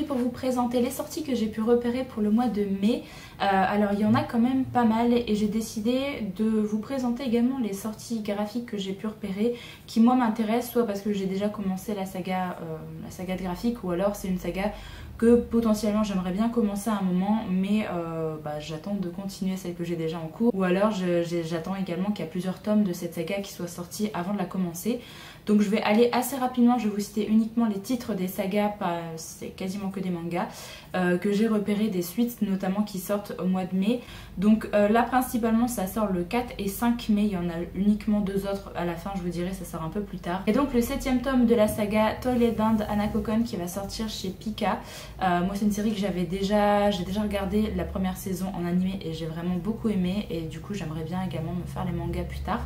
aujourd'hui pour vous présenter les sorties que j'ai pu repérer pour le mois de mai. Alors il y en a quand même pas mal et j'ai décidé de vous présenter également les sorties graphiques que j'ai pu repérer qui moi m'intéressent, soit parce que j'ai déjà commencé la saga de graphique, ou alors c'est une saga que potentiellement j'aimerais bien commencer à un moment, mais j'attends de continuer celle que j'ai déjà en cours, ou alors j'attends également qu'il y a plusieurs tomes de cette saga qui soient sortis avant de la commencer. Donc je vais aller assez rapidement, je vais vous citer uniquement les titres des sagas, c'est quasiment que des mangas, que j'ai repéré des suites notamment qui sortent au mois de mai. Donc là principalement ça sort le 4 et 5 mai, il y en a uniquement 2 autres à la fin, je vous dirai, ça sort un peu plus tard. Et donc le 7ème tome de la saga Toilet Band Hanako-kun qui va sortir chez Pika. Moi c'est une série que j'ai déjà regardé la première saison en animé et j'ai vraiment beaucoup aimé, et du coup j'aimerais bien également me faire les mangas plus tard.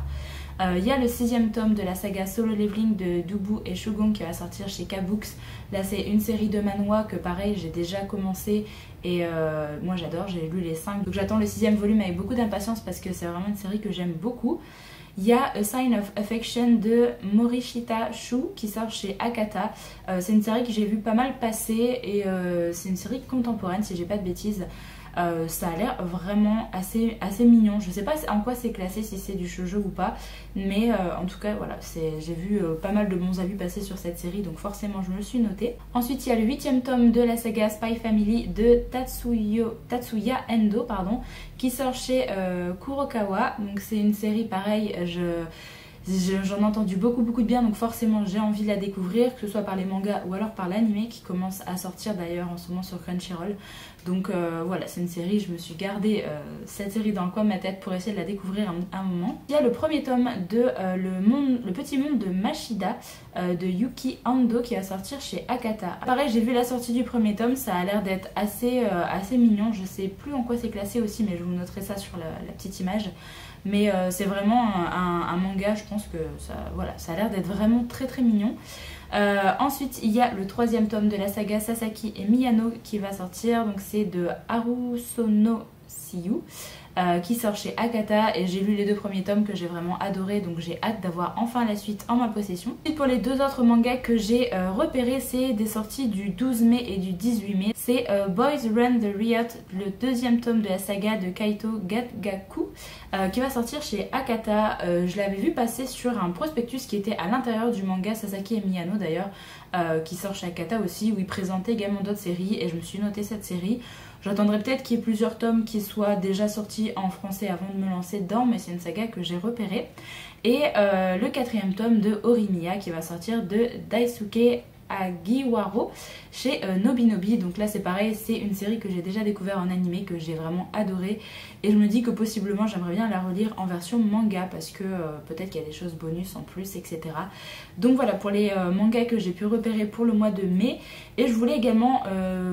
Il y a le 6ème tome de la saga Solo Leveling de Dubu et Shogun qui va sortir chez K-Books. Là c'est une série de manhwa que pareil j'ai déjà commencé et moi j'adore, j'ai lu les 5. Donc j'attends le 6ème volume avec beaucoup d'impatience parce que c'est vraiment une série que j'aime beaucoup. Il y a A Sign of Affection de Morishita Shu qui sort chez Akata. C'est une série que j'ai vu pas mal passer et c'est une série contemporaine si j'ai pas de bêtises. Ça a l'air vraiment assez mignon. Je sais pas en quoi c'est classé, si c'est du shoujo ou pas, mais en tout cas voilà, j'ai vu pas mal de bons avis passer sur cette série, donc forcément je me le suis noté. Ensuite il y a le 8ème tome de la saga Spy Family de Tatsuya Endo qui sort chez Kurokawa. Donc c'est une série pareil, j'en ai entendu beaucoup de bien, donc forcément j'ai envie de la découvrir, que ce soit par les mangas ou alors par l'anime qui commence à sortir d'ailleurs en ce moment sur Crunchyroll. Donc voilà, c'est une série, je me suis gardé cette série dans le coin de ma tête pour essayer de la découvrir un moment. Il y a le premier tome de le petit monde de Mashida de Yuki Ando qui va sortir chez Akata. Pareil, j'ai vu la sortie du premier tome, ça a l'air d'être assez mignon. Je sais plus en quoi c'est classé aussi, mais je vous noterai ça sur la petite image. Mais c'est vraiment un manga, je pense que ça a l'air d'être vraiment très mignon. Ensuite il y a le 3ème tome de la saga Sasaki et Miyano qui va sortir, donc c'est de Harusono Siyu qui sort chez Akata, et j'ai lu les 2 premiers tomes que j'ai vraiment adoré, donc j'ai hâte d'avoir enfin la suite en ma possession. Et pour les 2 autres mangas que j'ai repérés, c'est des sorties du 12 mai et du 18 mai. C'est Boys Run the Riot, le 2ème tome de la saga de Kaito Gagaku qui va sortir chez Akata. Je l'avais vu passer sur un prospectus qui était à l'intérieur du manga Sasaki et Miyano d'ailleurs, qui sort chez Akata aussi, où il présentait également d'autres séries, et je me suis noté cette série. J'attendrai peut-être qu'il y ait plusieurs tomes qui soient déjà sortis en français avant de me lancer dedans, mais c'est une saga que j'ai repérée. Et le 4ème tome de Horimiya qui va sortir de Daisuke Agiwaro chez Nobinobi. Donc là c'est pareil, c'est une série que j'ai déjà découvert en animé, que j'ai vraiment adoré, et je me dis que possiblement j'aimerais bien la relire en version manga parce que peut-être qu'il y a des choses bonus en plus, etc. Donc voilà pour les mangas que j'ai pu repérer pour le mois de mai. Et je voulais également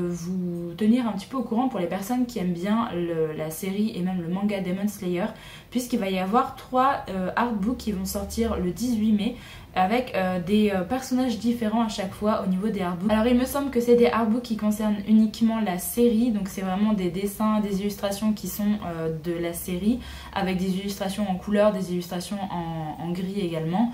vous tenir un petit peu au courant pour les personnes qui aiment bien la série et même le manga Demon Slayer, puisqu'il va y avoir 3 artbooks qui vont sortir le 18 mai avec des personnages différents à chaque fois au niveau des artbooks. Alors il me semble que c'est des artbooks qui concernent uniquement la série, donc c'est vraiment des dessins, des illustrations qui sont de la série, avec des illustrations en couleur, des illustrations en gris également.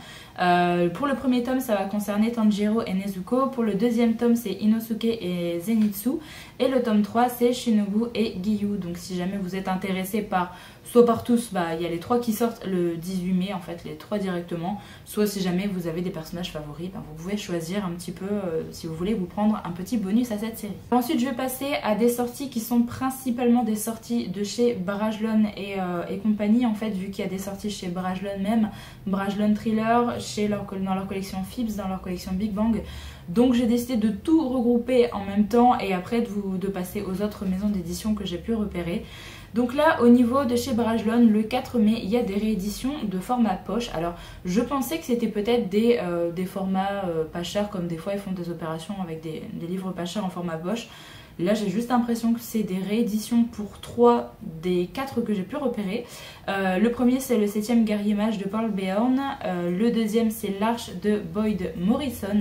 Pour le premier tome ça va concerner Tanjiro et Nezuko, pour le 2ème tome c'est Inosuke et Zenitsu, et le tome 3 c'est Shinobu et Giyu. Donc si jamais vous êtes intéressé par soit par tous, il y a les 3 qui sortent le 18 mai en fait, les 3 directement, soit si jamais vous avez des personnages favoris, vous pouvez choisir un petit peu si vous voulez vous prendre un petit bonus à cette série. Ensuite je vais passer à des sorties qui sont principalement des sorties de chez Brajlon et compagnie en fait, vu qu'il y a des sorties chez Brajlon même, Brajlon Thriller, dans leur collection Phibs, dans leur collection Big Bang. Donc j'ai décidé de tout regrouper en même temps et après de passer aux autres maisons d'édition que j'ai pu repérer. Donc là au niveau de chez Brajlon, le 4 mai il y a des rééditions de format poche. Alors je pensais que c'était peut-être des formats pas chers, comme des fois ils font des opérations avec des livres pas chers en format poche. Là j'ai juste l'impression que c'est des rééditions pour 3 des 4 que j'ai pu repérer. Le premier c'est le 7ème guerrier mage de Paul Beorn, le 2ème c'est l'Arche de Boyd Morrison,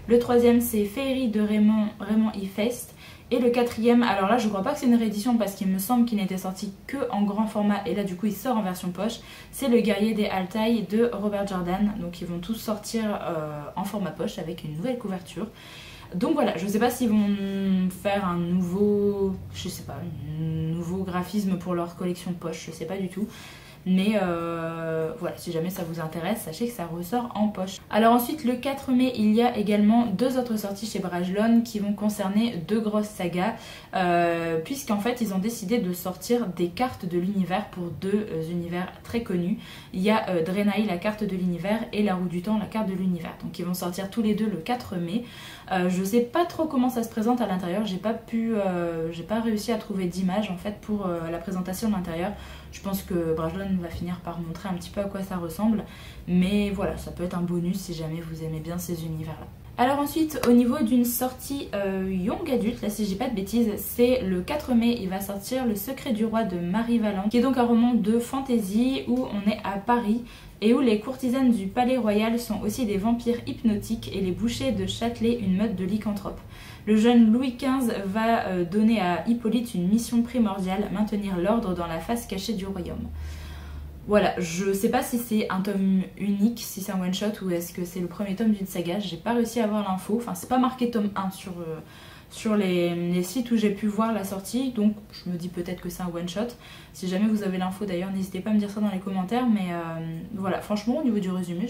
le 3ème c'est Féerie de Raymond E. Feist, et le 4ème, alors là je crois pas que c'est une réédition parce qu'il me semble qu'il n'était sorti que en grand format, et là du coup il sort en version poche, c'est le guerrier des Altai de Robert Jordan. Donc ils vont tous sortir en format poche avec une nouvelle couverture. Donc voilà, je ne sais pas s'ils vont vont faire un nouveau, je sais pas, un nouveau graphisme pour leur collection de poche, je sais pas du tout. Mais voilà, si jamais ça vous intéresse, sachez que ça ressort en poche. Alors ensuite, le 4 mai, il y a également 2 autres sorties chez Brajlon qui vont concerner 2 grosses sagas, puisqu'en fait, ils ont décidé de sortir des cartes de l'univers pour 2 univers très connus. Il y a Draenei, la carte de l'univers, et La Roue du Temps, la carte de l'univers. Donc ils vont sortir tous les deux le 4 mai. Je sais pas trop comment ça se présente à l'intérieur, j'ai pas réussi à trouver d'image en fait pour la présentation de l'intérieur. Je pense que Brajlon va finir par montrer un petit peu à quoi ça ressemble, mais voilà, ça peut être un bonus si jamais vous aimez bien ces univers-là. Alors ensuite, au niveau d'une sortie young adulte, là si je dis pas de bêtises, c'est le 4 mai, il va sortir Le Secret du Roi de Marie Valente, qui est donc un roman de fantasy où on est à Paris et où les courtisanes du palais royal sont aussi des vampires hypnotiques et les bouchers de Châtelet une meute de lycanthropes. Le jeune Louis XV va donner à Hippolyte une mission primordiale, maintenir l'ordre dans la face cachée du royaume. Voilà, je sais pas si c'est un tome unique, si c'est un one shot ou est-ce que c'est le premier tome d'une saga, j'ai pas réussi à avoir l'info, enfin c'est pas marqué tome 1 sur les sites où j'ai pu voir la sortie, donc je me dis peut-être que c'est un one shot. Si jamais vous avez l'info d'ailleurs, n'hésitez pas à me dire ça dans les commentaires, mais voilà, franchement au niveau du résumé,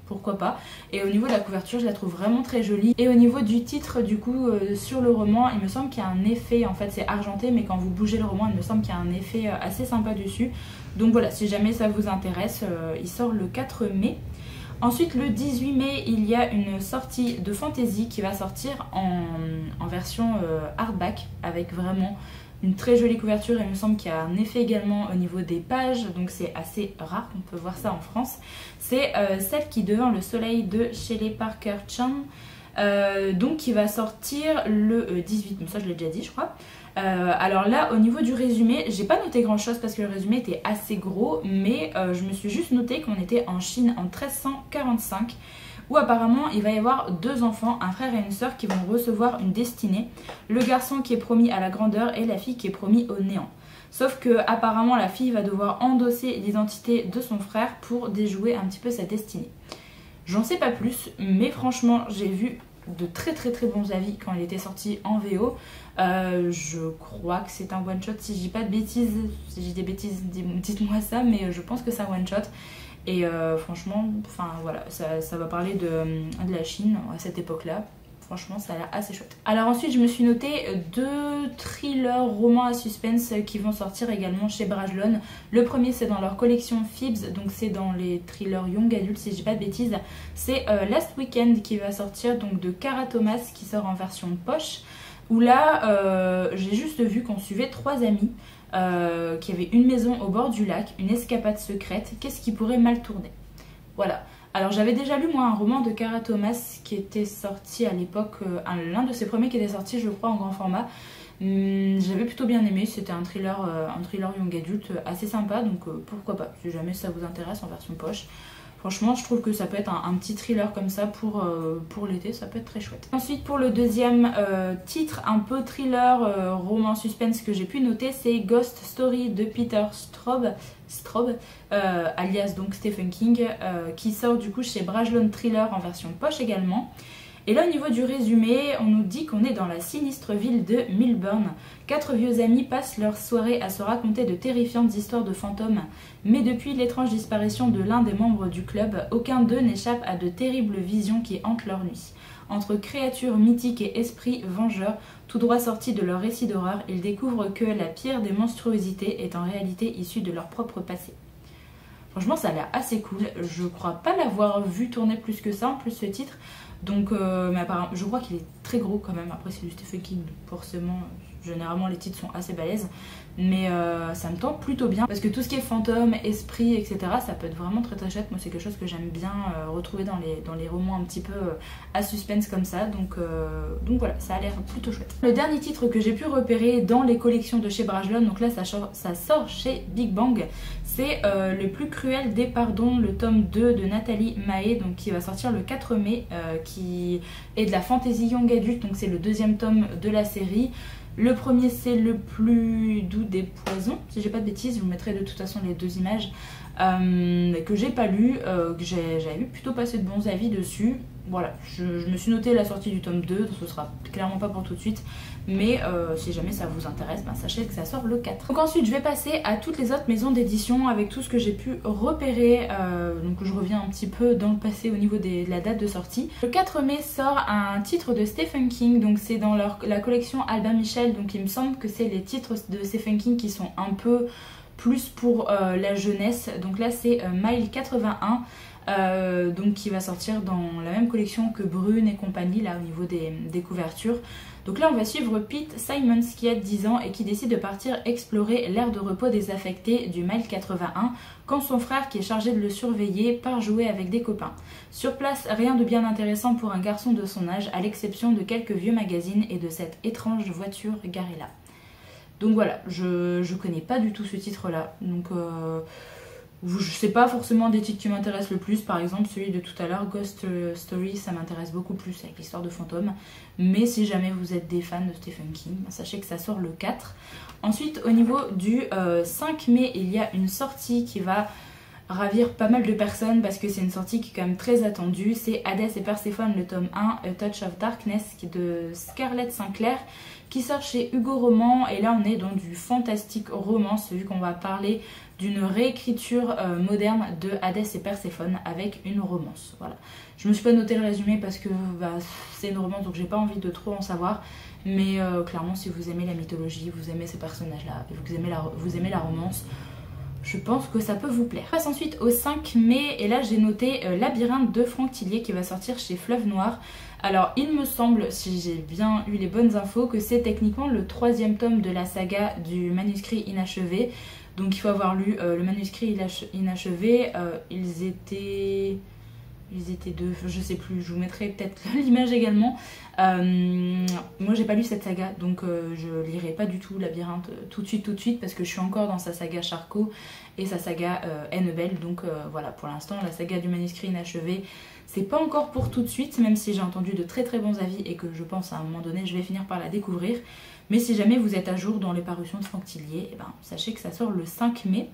pourquoi pas. Et au niveau de la couverture, je la trouve vraiment très jolie. Et au niveau du titre, du coup, sur le roman, il me semble qu'il y a un effet, en fait c'est argenté, mais quand vous bougez le roman, il me semble qu'il y a un effet assez sympa dessus. Donc voilà, si jamais ça vous intéresse, il sort le 4 mai. Ensuite, le 18 mai, il y a une sortie de fantasy qui va sortir en version hardback, avec vraiment une très jolie couverture. Il me semble qu'il y a un effet également au niveau des pages, donc c'est assez rare, on peut voir ça en France. C'est Celle qui devint le soleil de Shelley Parker Chan, donc qui va sortir le 18, mais ça je l'ai déjà dit je crois. Alors là, au niveau du résumé, j'ai pas noté grand chose parce que le résumé était assez gros, mais je me suis juste noté qu'on était en Chine en 1345, où apparemment il va y avoir 2 enfants, un frère et une sœur, qui vont recevoir une destinée. Le garçon qui est promis à la grandeur et la fille qui est promis au néant. Sauf que apparemment la fille va devoir endosser l'identité de son frère pour déjouer un petit peu sa destinée. J'en sais pas plus, mais franchement j'ai vu de très bons avis quand il était sorti en VO. Je crois que c'est un one shot, si je dis pas de bêtises, si j'ai des bêtises dites-moi ça, mais je pense que c'est un one shot. Et franchement, enfin voilà, ça va parler de la Chine à cette époque-là. Franchement, ça a l'air assez chouette. Alors ensuite, je me suis noté 2 thrillers romans à suspense qui vont sortir également chez Brajlon. Le premier, c'est dans leur collection Phoebs, donc c'est dans les thrillers young adultes, si je dis pas de bêtises. C'est Last Weekend qui va sortir, donc de Cara Thomas, qui sort en version poche. Où là, j'ai juste vu qu'on suivait 3 amis qui avaient une maison au bord du lac, une escapade secrète. Qu'est-ce qui pourrait mal tourner? Voilà. Alors j'avais déjà lu moi un roman de Cara Thomas qui était sorti à l'époque, l'un de ses premiers qui était sorti je crois en grand format. J'avais plutôt bien aimé, c'était un thriller young adulte assez sympa, donc pourquoi pas, si jamais ça vous intéresse en version poche. Franchement, je trouve que ça peut être un petit thriller comme ça pour l'été, ça peut être très chouette. Ensuite, pour le deuxième titre, un peu thriller, roman suspense que j'ai pu noter, c'est Ghost Story de Peter Straub, alias donc Stephen King, qui sort du coup chez Brajlon Thriller en version poche également. Et là au niveau du résumé, on nous dit qu'on est dans la sinistre ville de Millburn. 4 vieux amis passent leur soirée à se raconter de terrifiantes histoires de fantômes. Mais depuis l'étrange disparition de l'un des membres du club, aucun d'eux n'échappe à de terribles visions qui hantent leur nuit. Entre créatures mythiques et esprits vengeurs, tout droit sortis de leur récit d'horreur, ils découvrent que la pire des monstruosités est en réalité issue de leur propre passé. Franchement, ça a l'air assez cool. Je crois pas l'avoir vu tourner plus que ça, en plus ce titre. Donc, mais apparemment, je crois qu'il est très gros quand même. Après, c'est du Stephen King, forcément. Généralement, les titres sont assez balèzes. Mais ça me tente plutôt bien. Parce que tout ce qui est fantôme, esprit, etc., ça peut être vraiment très chouette. Moi, c'est quelque chose que j'aime bien retrouver dans les romans un petit peu à suspense comme ça. Donc voilà, ça a l'air plutôt chouette. Le dernier titre que j'ai pu repérer dans les collections de chez Brajlon, donc là, ça sort chez Big Bang. C'est Le plus cruel des pardons, le tome 2 de Nathalie Mahé, donc qui va sortir le 4 mai, qui est de la fantasy young adulte, donc c'est le 2e tome de la série. Le premier, c'est Le plus doux des poisons, si j'ai pas de bêtises, je vous mettrai de toute façon les 2 images, que j'ai pas lu, que j'avais plutôt passé de bons avis dessus. voilà, je me suis noté la sortie du tome 2, donc ce sera clairement pas pour tout de suite, mais si jamais ça vous intéresse, ben sachez que ça sort le 4. Donc ensuite je vais passer à toutes les autres maisons d'édition avec tout ce que j'ai pu repérer, donc je reviens un petit peu dans le passé au niveau de la date de sortie. Le 4 mai sort un titre de Stephen King, donc c'est dans la collection Albin Michel, donc il me semble que c'est les titres de Stephen King qui sont un peu plus pour la jeunesse, donc là c'est Mile 81. Donc qui va sortir dans la même collection que Brune et compagnie là au niveau des couvertures. Donc là on va suivre Pete Simons qui a 10 ans et qui décide de partir explorer l'aire de repos désaffectée du Mile 81 quand son frère qui est chargé de le surveiller part jouer avec des copains. Sur place, rien de bien intéressant pour un garçon de son âge à l'exception de quelques vieux magazines et de cette étrange voiture garée là. Donc voilà, je connais pas du tout ce titre là, donc je sais pas forcément des titres qui m'intéressent le plus, par exemple celui de tout à l'heure, Ghost Story, ça m'intéresse beaucoup plus avec l'histoire de fantômes. Mais si jamais vous êtes des fans de Stephen King, sachez que ça sort le 4. Ensuite au niveau du 5 mai, il y a une sortie qui va ravir pas mal de personnes parce que c'est une sortie qui est quand même très attendue. C'est Hadès et Perséphone, le tome 1, A Touch of Darkness, qui est de Scarlett Sinclair, qui sort chez Hugo Roman. Et là on est dans du fantastique romance, vu qu'on va parler d'une réécriture moderne de Hadès et Perséphone avec une romance. Voilà. Je me suis pas noté le résumé parce que c'est une romance, donc j'ai pas envie de trop en savoir. Mais clairement, si vous aimez la mythologie, vous aimez ces personnages-là, et vous aimez la romance, je pense que ça peut vous plaire. On passe ensuite au 5 mai et là j'ai noté Labyrinthe de Franck Tillier qui va sortir chez Fleuve Noir. Alors il me semble, si j'ai bien eu les bonnes infos, que c'est techniquement le 3e tome de la saga du manuscrit inachevé. Donc il faut avoir lu le manuscrit inachevé. Ils étaient deux, je sais plus, je vous mettrai peut-être l'image également. Moi j'ai pas lu cette saga, donc je lirai pas du tout Labyrinthe tout de suite parce que je suis encore dans sa saga Charcot et sa saga Annabelle. Donc voilà, pour l'instant la saga du manuscrit inachevé c'est pas encore pour tout de suite, même si j'ai entendu de très bons avis et que je pense à un moment donné je vais finir par la découvrir. Mais si jamais vous êtes à jour dans les parutions de Franck Tillier, eh ben, sachez que ça sort le 5 mai.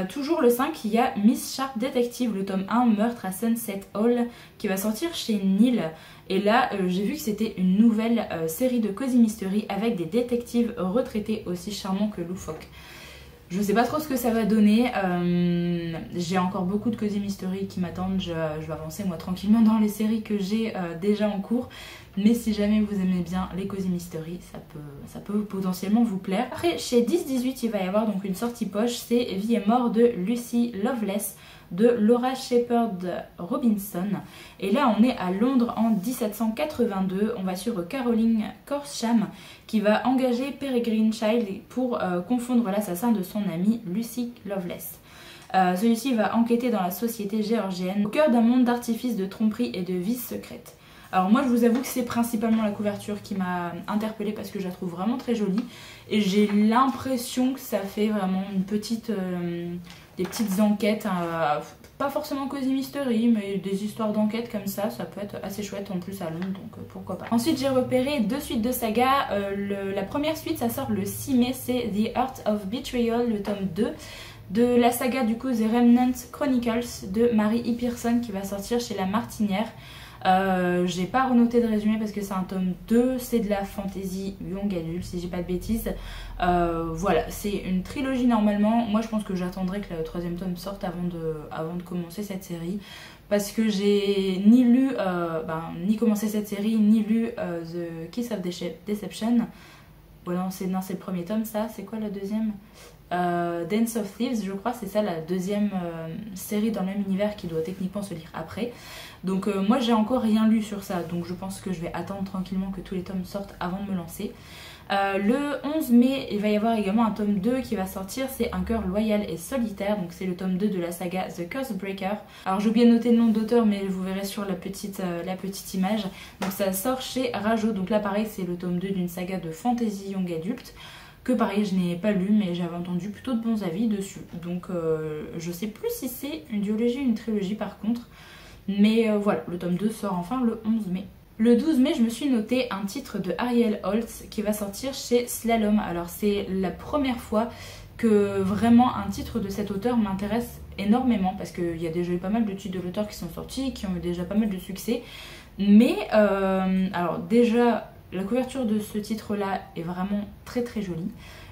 Toujours le 5, il y a Miss Sharp Detective, le tome 1, Meurtre à Sunset Hall, qui va sortir chez Nil. Et là, j'ai vu que c'était une nouvelle série de Cozy Mystery avec des détectives retraités aussi charmants que loufoques. Je sais pas trop ce que ça va donner, j'ai encore beaucoup de Cozy Mystery qui m'attendent, je vais avancer moi tranquillement dans les séries que j'ai déjà en cours. Mais si jamais vous aimez bien les Cozy Mystery, ça peut potentiellement vous plaire. Après, chez 10-18, il va y avoir donc une sortie poche, c'est Vie et mort de Lucy Loveless de Laura Shepard Robinson. Et là, on est à Londres en 1782. On va suivre Caroline Corsham qui va engager Peregrine Child pour confondre l'assassin de son amie Lucy Loveless. Celui-ci va enquêter dans la société géorgienne au cœur d'un monde d'artifices, de tromperies et de vices secrètes. Alors moi je vous avoue que c'est principalement la couverture qui m'a interpellée parce que je la trouve vraiment très jolie et j'ai l'impression que ça fait vraiment des petites enquêtes, pas forcément Cozy Mystery mais des histoires d'enquête comme ça peut être assez chouette en plus à Londres, donc pourquoi pas. Ensuite j'ai repéré 2 suites de saga, la première suite ça sort le 6 mai, c'est The Art of Betrayal, le tome 2 de la saga du coup The Remnant Chronicles de Mary E. Pearson qui va sortir chez La Martinière. J'ai pas renoté de résumé parce que c'est un tome 2, c'est de la fantasy young adulte si j'ai pas de bêtises. Voilà, c'est une trilogie normalement. Moi je pense que j'attendrai que le 3e tome sorte avant de commencer cette série. Parce que j'ai ni lu, ni commencé cette série, ni lu The Kiss of Deception. Voilà, c'est le 1er tome ça, c'est quoi la deuxième? Dance of Thieves, je crois, c'est ça la 2e série dans le même univers qui doit techniquement se lire après. Donc moi j'ai encore rien lu sur ça, donc je pense que je vais attendre tranquillement que tous les tomes sortent avant de me lancer. Le 11 mai, il va y avoir également un tome 2 qui va sortir, c'est Un cœur loyal et solitaire, donc c'est le tome 2 de la saga The Cursebreaker. Alors j'ai oublié de noter le nom d'auteur mais vous verrez sur la petite image. Donc ça sort chez Rajo, donc là pareil c'est le tome 2 d'une saga de fantasy young adulte. Que pareil je n'ai pas lu mais j'avais entendu plutôt de bons avis dessus. Donc je sais plus si c'est une duologie ou une trilogie par contre. Mais voilà, le tome 2 sort enfin le 11 mai. Le 12 mai, je me suis noté un titre de Ariel Holtz qui va sortir chez Slalom. Alors c'est la première fois que vraiment un titre de cet auteur m'intéresse énormément, parce qu'il y a déjà eu pas mal de titres de l'auteur qui sont sortis, qui ont eu déjà pas mal de succès. Mais alors déjà, la couverture de ce titre-là est vraiment très très jolie.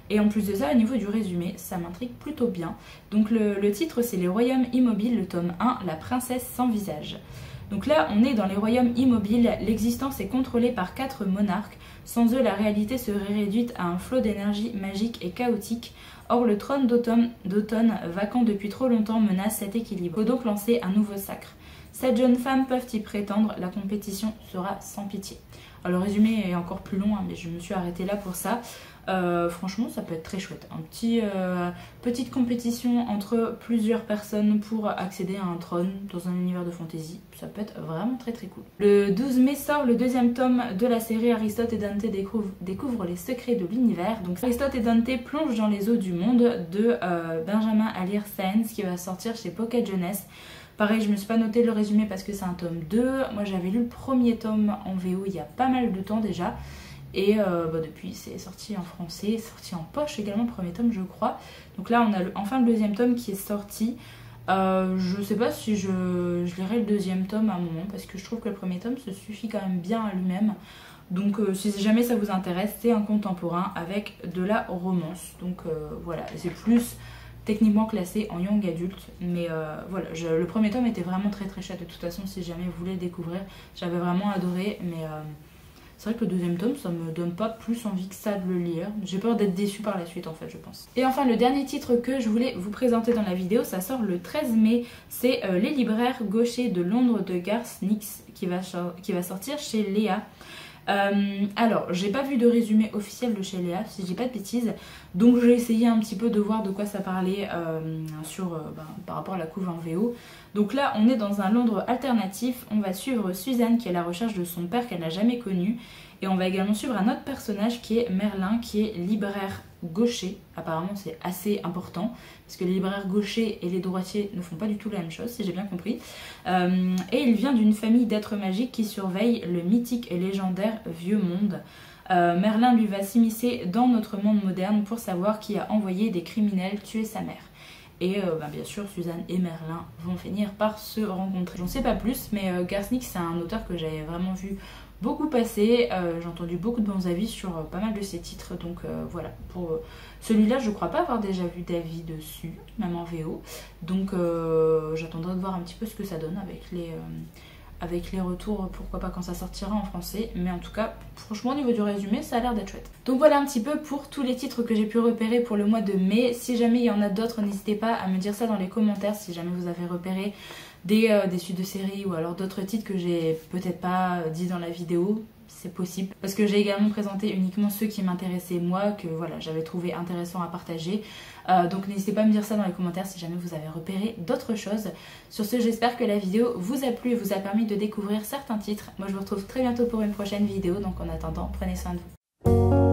Et en plus de ça, au niveau du résumé, ça m'intrigue plutôt bien. Donc le titre, c'est Les Royaumes Immobiles, le tome 1, La Princesse sans visage. Donc là, on est dans les royaumes immobiles, l'existence est contrôlée par 4 monarques. Sans eux, la réalité serait réduite à un flot d'énergie magique et chaotique. Or, le trône d'automne, vacant depuis trop longtemps, menace cet équilibre. Il faut donc lancer un nouveau sacre. 7 jeunes femmes peuvent y prétendre, la compétition sera sans pitié. Alors, le résumé est encore plus long, hein, mais je me suis arrêtée là pour ça. Franchement, ça peut être très chouette. Petite compétition entre plusieurs personnes pour accéder à un trône dans un univers de fantasy. Ça peut être vraiment très très cool. Le 12 mai sort le 2e tome de la série Aristote et Dante découvrent les secrets de l'univers. Donc Aristote et Dante plongent dans les eaux du monde de Benjamin Alire Sáenz qui va sortir chez Pocket Jeunesse. Pareil, je me suis pas noté le résumé parce que c'est un tome 2. Moi j'avais lu le premier tome en VO il y a pas mal de temps déjà. Et depuis c'est sorti en français, sorti en poche également le premier tome je crois. Donc là on a enfin le 2e tome qui est sorti. Je sais pas si je lirai le 2e tome à un moment parce que je trouve que le premier tome se suffit quand même bien à lui-même. Donc si jamais ça vous intéresse, c'est un contemporain avec de la romance. Donc voilà, c'est plus techniquement classé en young adulte. Mais voilà, le premier tome était vraiment très très chouette. De toute façon, si jamais vous voulez le découvrir, j'avais vraiment adoré. Mais c'est vrai que le 2e tome, ça me donne pas plus envie que ça de le lire. J'ai peur d'être déçue par la suite en fait, je pense. Et enfin, le dernier titre que je voulais vous présenter dans la vidéo, ça sort le 13 mai. C'est Les libraires gauchers de Londres de Garth Nix qui va sortir chez Léa. Alors, j'ai pas vu de résumé officiel de chez Léa, si je dis pas de bêtises. Donc j'ai essayé un petit peu de voir de quoi ça parlait par rapport à la couve en VO. Donc là, on est dans un Londres alternatif. On va suivre Suzanne qui est à la recherche de son père qu'elle n'a jamais connu. Et on va également suivre un autre personnage qui est Merlin, qui est libraire gaucher. Apparemment, c'est assez important, parce que les libraires gauchers et les droitiers ne font pas du tout la même chose, si j'ai bien compris. Et il vient d'une famille d'êtres magiques qui surveillent le mythique et légendaire Vieux Monde. Merlin lui va s'immiscer dans notre monde moderne pour savoir qui a envoyé des criminels tuer sa mère. Et bien sûr, Suzanne et Merlin vont finir par se rencontrer. J'en sais pas plus, mais Garth Nix, c'est un auteur que j'avais vraiment vu beaucoup passer. J'ai entendu beaucoup de bons avis sur pas mal de ses titres. Donc voilà, pour celui-là, je crois pas avoir déjà vu d'avis dessus, même en VO. Donc j'attendrai de voir un petit peu ce que ça donne avec les retours, pourquoi pas quand ça sortira en français. Mais en tout cas, franchement, au niveau du résumé, ça a l'air d'être chouette. Donc voilà un petit peu pour tous les titres que j'ai pu repérer pour le mois de mai. Si jamais il y en a d'autres, n'hésitez pas à me dire ça dans les commentaires, si jamais vous avez repéré des suites de séries ou alors d'autres titres que j'ai peut-être pas dit dans la vidéo. C'est possible, parce que j'ai également présenté uniquement ceux qui m'intéressaient moi, que voilà, j'avais trouvé intéressant à partager. Donc n'hésitez pas à me dire ça dans les commentaires si jamais vous avez repéré d'autres choses. Sur ce, j'espère que la vidéo vous a plu et vous a permis de découvrir certains titres. Moi je vous retrouve très bientôt pour une prochaine vidéo, donc en attendant, prenez soin de vous.